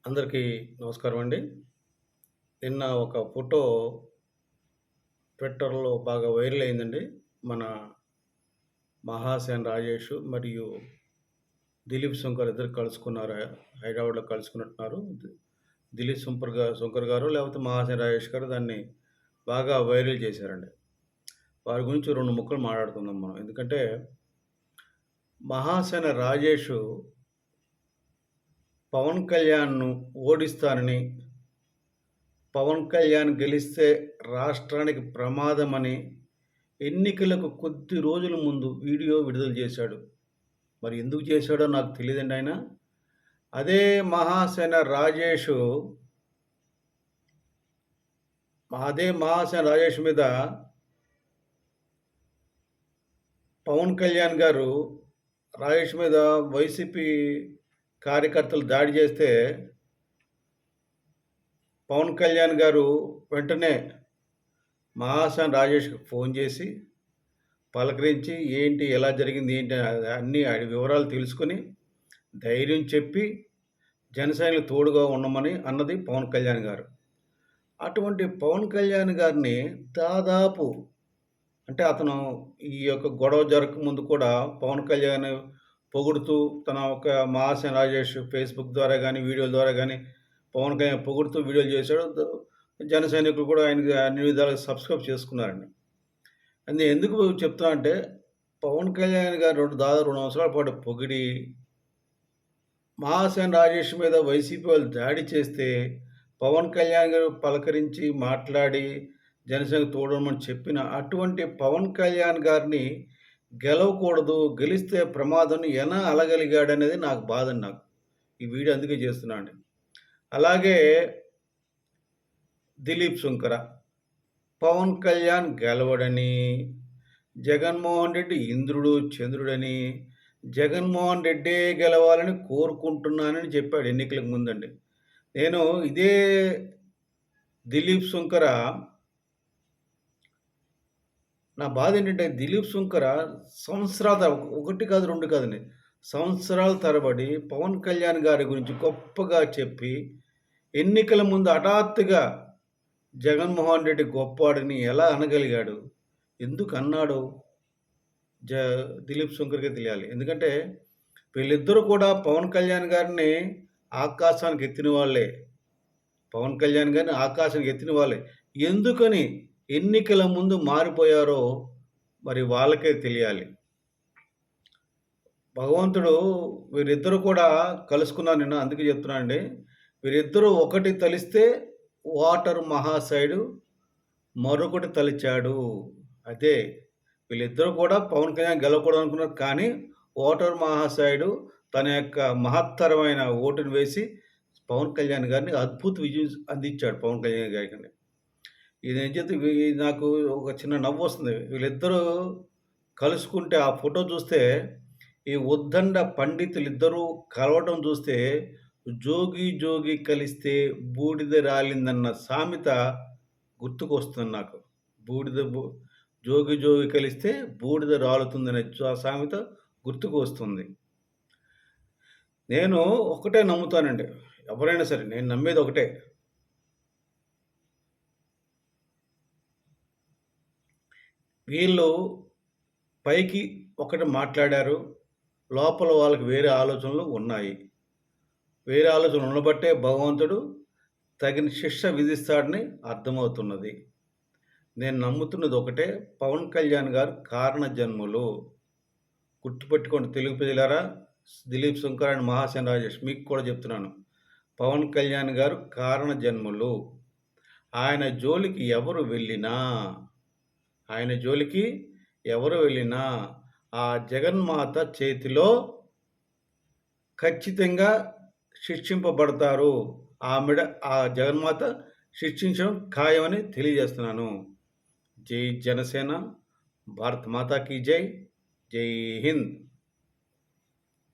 అందరికీ నమస్కారం అండి. నిన్న ఒక ఫోటో ట్విట్టర్‌లో బాగా వైరల్ అయిందండి. మన 'మహాసేన రాజేష్' మరియు 'దిలీప్ శంకర్' ఇద్దరు కలుసుకున్నారు. హైదరాబాద్‌లో కలుసుకున్నట్టున్నారు. 'దిలీప్ శంకర్' గారు లేకపోతే 'మహాసేన రాజేష్' గారు దాన్ని బాగా వైరల్ చేశారండి. వారి గురించి 2 ముక్కలు మాట్లాడుకుందాం మనం. ఎందుకంటే 'మహాసేన రాజేష్' పవన్ కళ్యాణ్‌ను ఓడిస్తానని, పవన్ కళ్యాణ్ గెలిస్తే రాష్ట్రానికి ప్రమాదమని ఎన్నికలకు కొద్ది రోజుల ముందు వీడియో విడుదల చేశాడు. మరి ఎందుకు చేశాడో నాకు తెలీదండి ఆయన. అదే మహాసేన రాజేషు మీద పవన్ కళ్యాణ్ గారు రాజేష్ మీద వైసీపీ కార్యకర్తలు దాడి చేస్తే పవన్ కళ్యాణ్ గారు వెంటనే మహాసేన రాజేష్‌కి ఫోన్ చేసి పలకరించి ఏంటి? ఎలా జరిగింది? ఏంటి? అన్నీ వివరాలు తెలుసుకొని, ధైర్యం చెప్పి, జనసేనకు తోడుగా ఉండమని అన్నది పవన్ కళ్యాణ్ గారు. అటువంటి పవన్ కళ్యాణ్ గారిని దాదాపు అంటే అతను ఈ యొక్క గొడవ జరగకముందు కూడా పవన్ కళ్యాణ్ పొగుడుతూ తన ఒక మహాసేన రాజేష్ ఫేస్‌బుక్ ద్వారా గానీ, వీడియోల ద్వారా గానీ పవన్ కళ్యాణ్ పొగుడుతూ వీడియోలు చేశాడు. జన సైనికులు కూడా ఆయనకి అన్ని విధాలుగా సబ్స్క్రైబ్ చేసుకున్నారండి. అది ఎందుకు చెప్తున్నా అంటే, పవన్ కళ్యాణ్ గారు దాదాపు 2 సంవత్సరాల పాటు పొగిడి, మహాసేన రాజేష్ మీద వైసీపీ వాళ్ళు దాడి చేస్తే, పవన్ కళ్యాణ్ గారు పలకరించి, మాట్లాడి, జనసేనకు తోడుండమని చెప్పిన అటువంటి పవన్ కళ్యాణ్ గారిని గెలవకూడదు, గెలిస్తే ప్రమాదం ఎలా అలగలిగాడనేది నాకు బాధండి నాకు. ఈ వీడియో అందుకే చేస్తున్నా అండి. అలాగే దిలీప్ శంకర, పవన్ కళ్యాణ్ గెలవడని, జగన్మోహన్ రెడ్డి ఇంద్రుడు, చంద్రుడని, జగన్మోహన్ రెడ్డే గెలవాలని కోరుకుంటున్నానని చెప్పాడు ఎన్నికలకు ముందండి. నేను ఇదే దిలీప్ శంకర నా బాధ ఏంటంటే దిలీప్ శంకర సంవత్సరాల ఒకటి కాదు, 2 కాదండి. సంవత్సరాల తరబడి పవన్ కళ్యాణ్ గారి గురించి గొప్పగా చెప్పి, ఎన్నికల ముందు హఠాత్తుగా జగన్మోహన్ రెడ్డి గొప్పోడని ఎలా అనగలిగాడు? ఎందుకు అన్నాడు? దిలీప్ శంకర్‌కే తెలియాలి. ఎందుకంటే వీళ్ళిద్దరూ కూడా పవన్ కళ్యాణ్ గారిని ఆకాశానికి ఎత్తిన వాళ్ళే. పవన్ కళ్యాణ్ గారిని ఆకాశానికి ఎత్తిన వాళ్ళే. ఎందుకని ఎన్నికల ముందు మారిపోయారో మరి వాళ్ళకే తెలియాలి. భగవంతుడు వీరిద్దరూ కూడా కలుసుకున్నారు నిన్న. అందుకే చెప్తున్నానండి. వీరిద్దరూ ఒకటి తలిస్తే వాటర్ మహాశయుడు మరొకటి తలిచాడు. అదే వీళ్ళిద్దరూ కూడా పవన్ కళ్యాణ్ గెలవకూడదు అనుకున్నారు. కానీ ఓటర్ మహాశయుడు తన యొక్క మహత్తరమైన ఓటుని వేసి పవన్ కళ్యాణ్ గారిని అద్భుత విజయం అందించాడు పవన్ కళ్యాణ్ గారికి. ఇది నిజంగా నాకు ఒక చిన్న నవ్వొస్తుంది. వీళ్ళిద్దరూ కలుసుకుంటే ఆ ఫోటో చూస్తే ఈ ఉద్దండ పండితులిద్దరూ కలవటం చూస్తే జోగి జోగి కలిస్తే బూడిద రాలిందన్న సామెత గుర్తుకొస్తుంది నాకు. బూడిద బు జోగి జోగి కలిస్తే బూడిద రాలుతుందనే సామెత గుర్తుకు వస్తుంది. నేను ఒకటే నమ్ముతానండి. ఎవరైనా సరే నేను నమ్మేది ఒకటే. వీళ్ళు పైకి ఒకటి మాట్లాడారు. లోపల వాళ్ళకి వేరే ఆలోచనలు ఉన్నాయి. వేరే ఆలోచనలు ఉండబట్టే భగవంతుడు తగిన శిక్ష విధిస్తాడని అర్థమవుతున్నది. నేను నమ్ముతున్నది ఒకటే, పవన్ కళ్యాణ్ గారు కారణ జన్ములు. గుర్తుపెట్టుకోండి తెలుగు ప్రజలారా, దిలీప్ శంకర్ అండ్ మహాసేన రాజేష్ మీకు కూడా చెప్తున్నాను. పవన్ కళ్యాణ్ గారు కారణ జన్ములు. ఆయన జోలికి ఎవరు వెళ్ళినా ఆ జగన్మాత చేతిలో ఖచ్చితంగా శిక్షింపబడతారు. ఆ జగన్మాత శిక్షించడం ఖాయమని తెలియజేస్తున్నాను. జై జనసేన, భారత్ మాతా కీ జై, జై హింద్.